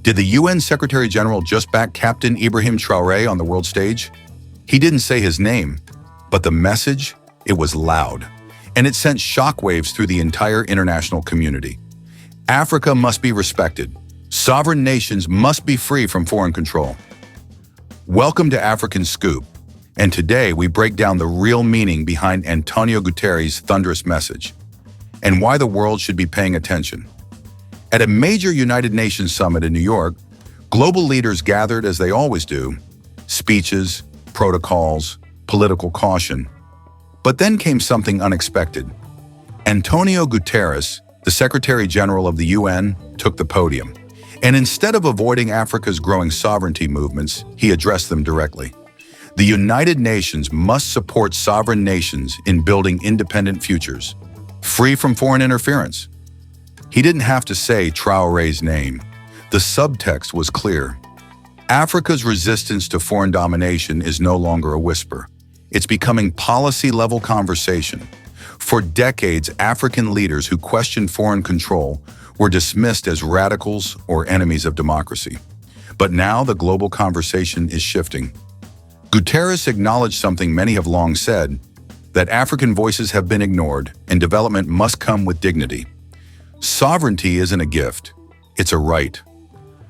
Did the UN Secretary General just back Captain Ibrahim Traoré on the world stage? He didn't say his name, but the message, it was loud, and it sent shockwaves through the entire international community. Africa must be respected. Sovereign nations must be free from foreign control. Welcome to African Scoop, and today we break down the real meaning behind António Guterres' thunderous message, and why the world should be paying attention. At a major United Nations summit in New York, global leaders gathered as they always do, speeches, protocols, political caution. But then came something unexpected. António Guterres, the Secretary General of the UN, took the podium. And instead of avoiding Africa's growing sovereignty movements, he addressed them directly. The United Nations must support sovereign nations in building independent futures, free from foreign interference. He didn't have to say Traoré's name. The subtext was clear. Africa's resistance to foreign domination is no longer a whisper. It's becoming policy-level conversation. For decades, African leaders who questioned foreign control were dismissed as radicals or enemies of democracy. But now the global conversation is shifting. Guterres acknowledged something many have long said, that African voices have been ignored and development must come with dignity. Sovereignty isn't a gift, it's a right.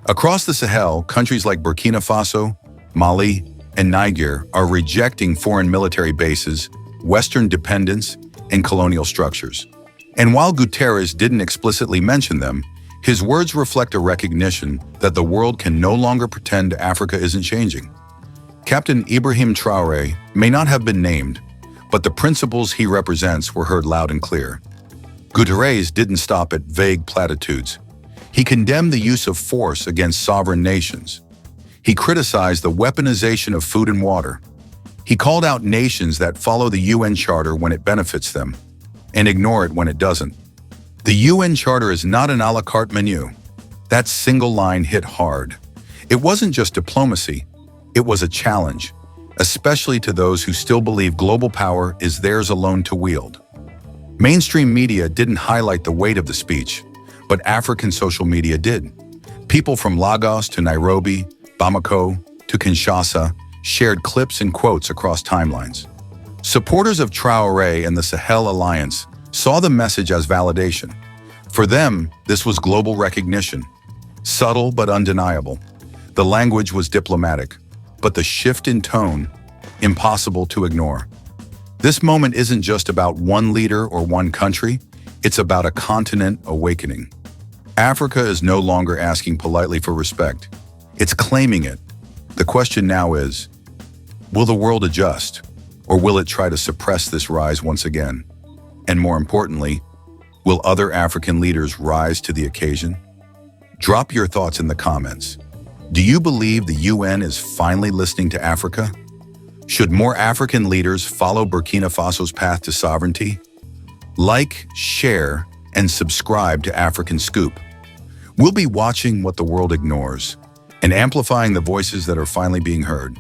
Across the Sahel, countries like Burkina Faso, Mali, and Niger are rejecting foreign military bases, Western dependence, and colonial structures. And while Guterres didn't explicitly mention them, his words reflect a recognition that the world can no longer pretend Africa isn't changing. Captain Ibrahim Traoré may not have been named, but the principles he represents were heard loud and clear. Guterres didn't stop at vague platitudes. He condemned the use of force against sovereign nations. He criticized the weaponization of food and water. He called out nations that follow the UN Charter when it benefits them and ignore it when it doesn't. The UN Charter is not an a la carte menu. That single line hit hard. It wasn't just diplomacy, it was a challenge, especially to those who still believe global power is theirs alone to wield. Mainstream media didn't highlight the weight of the speech, but African social media did. People from Lagos to Nairobi, Bamako to Kinshasa shared clips and quotes across timelines. Supporters of Traoré and the Sahel Alliance saw the message as validation. For them, this was global recognition, subtle but undeniable. The language was diplomatic, but the shift in tone, impossible to ignore. This moment isn't just about one leader or one country, it's about a continent awakening. Africa is no longer asking politely for respect, it's claiming it. The question now is, will the world adjust, or will it try to suppress this rise once again? And more importantly, will other African leaders rise to the occasion? Drop your thoughts in the comments. Do you believe the UN is finally listening to Africa? Should more African leaders follow Burkina Faso's path to sovereignty? Like, share, and subscribe to African Scoop. We'll be watching what the world ignores and amplifying the voices that are finally being heard.